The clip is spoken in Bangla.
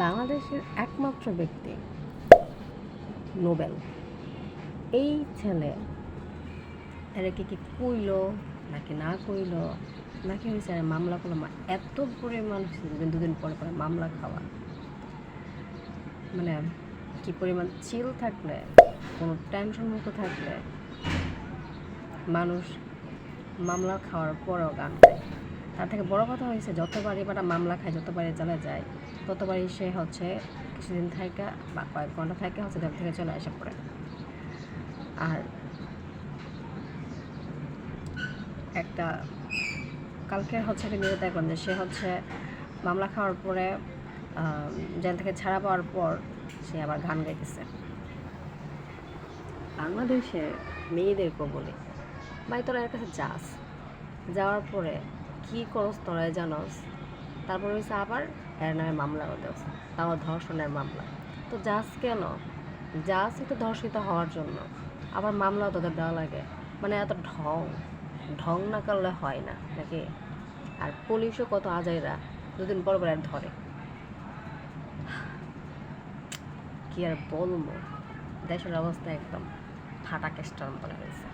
বাংলাদেশের একমাত্র ব্যক্তি নোবেল। এই ছেলে এটাকে কি কইল নাকি না কইল নাকি হয়েছে মামলা করলো, এত পরিমাণ দুদিন পরে পরে মামলা খাওয়া, মানে কি পরিমাণ চিল থাকলে, কোনো টেনশন মুক্ত থাকলে মানুষ মামলা খাওয়ার পরেও গান গায়। তার থেকে বড় কথা হয়েছে, যতবারই বাটা মামলা খায়, যতবারই চলে যায়, ততবারই সে হচ্ছে কিছুদিন থাকে বা কয়েক ঘন্টা থাকে হচ্ছে দেশ থেকে চলে আসে পড়ে। আর একটা কালকে হচ্ছে একটা নিউজ দেখলাম যে সে হচ্ছে মামলা খাওয়ার পরে জেল থেকে ছাড়া পাওয়ার পর সে আবার গান গাইতেছে। বাংলাদেশে মেয়েদেরকেও বলি, ভাই তোরা এর কাছে যাস, যাওয়ার পরে কী করস তোরাই জানস, তারপরে হচ্ছে আবার এর নামে মামলা দেওয়া, তাও ধর্ষণের মামলা। তো যাস কেন? যাসই তো ধর্ষিত হওয়ার জন্য, আবার মামলাও তোদের দেওয়া লাগে। মানে এত ঢং ঢং না করলে হয় না নাকি? আর পুলিশও কত আজাইরা, দুদিন পর পর আর ধরে। কি আর বলবো, দেশের অবস্থা একদম ফাটা কেস্টার মতো হয়েছে।